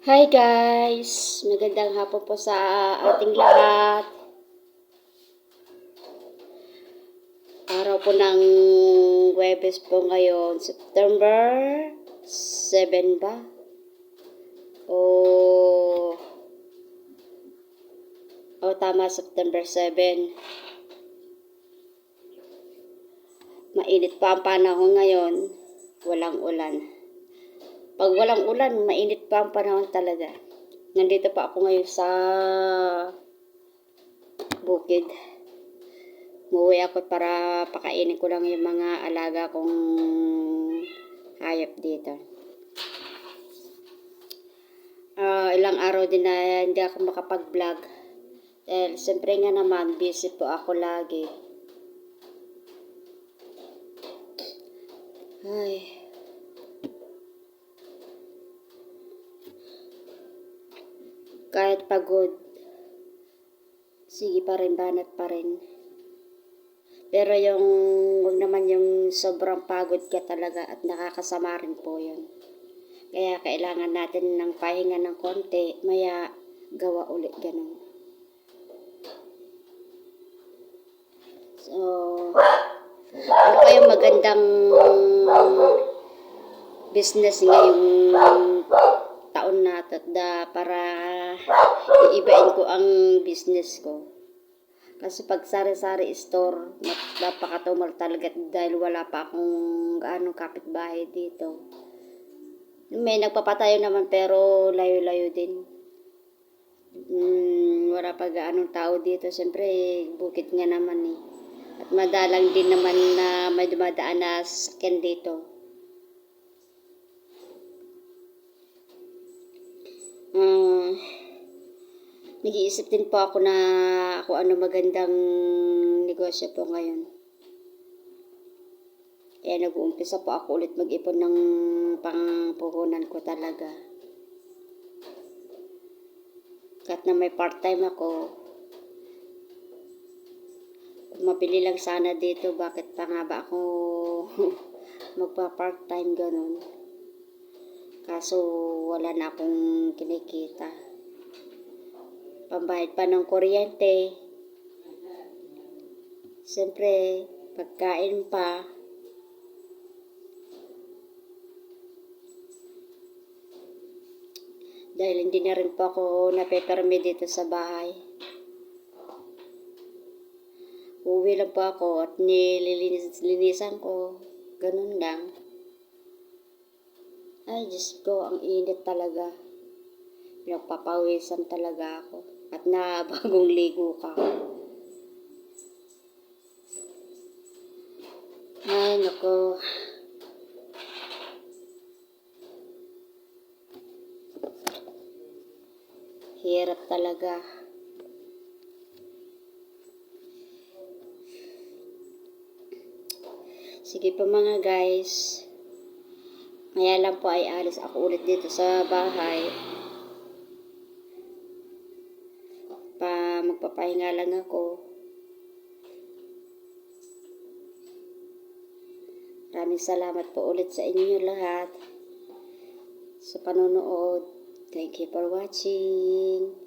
Hi guys! Magandang hapon po sa ating lahat. Araw po ng Huwebes po ngayon, September 7 ba? O tama, September 7. Mainit pa ang panahon ngayon, walang ulan. Pag walang ulan, mainit pa ang panahon talaga. Nandito pa ako ngayon sa bukid. Umuwi ako para pakainin ko lang yung mga alaga kong hayop dito. Ilang araw din na hindi ako makapag-vlog. Dahil siyempre nga naman, busy po ako lagi. Ay. Kahit pagod, sige pa rin, banat pa rin. Pero wag naman yung sobrang pagod ka talaga at nakakasama rin po yun. Kaya kailangan natin ng pahinga ng konti, maya gawa ulit ganun. So, ano kayong magandang business ngayong taon na to para iibain ko ang business ko. Kasi pag sari-sari store, napakatumal talaga dahil wala pa akong gaano kapitbahay dito. May nagpapatayo naman pero layo-layo din. Wala pa gaanong tao dito. Siyempre, bukid nga naman eh. At madalang din naman na may dumadaan na sasakyan dito. Nag-iisip din po ako na kung ano magandang negosyo po ngayon. Kaya nag-uumpisa po ako ulit mag-ipon ng pangpuhunan ko talaga. Kahit na may part-time ako, kung mabili lang sana dito, bakit pa nga ba ako magpa-part-time ganun? Kaso wala na akong kinikita. Pambayad pa ng kuryente. Siyempre, pagkain pa. Dahil hindi na rin po ako napepermi dito sa bahay. Uwi lang po ako at nililinisan ko. Ganun lang. Ay, Diyos ko, ang init talaga. Pinagpapawisan talaga ako. At bagong ligo ka. Ay, naku. Hirap talaga. Sige po mga guys. Kaya lang po ay alis ako ulit dito sa bahay. Magpapahinga lang ako. Maraming salamat po ulit sa inyo lahat sa panonood. Thank you for watching.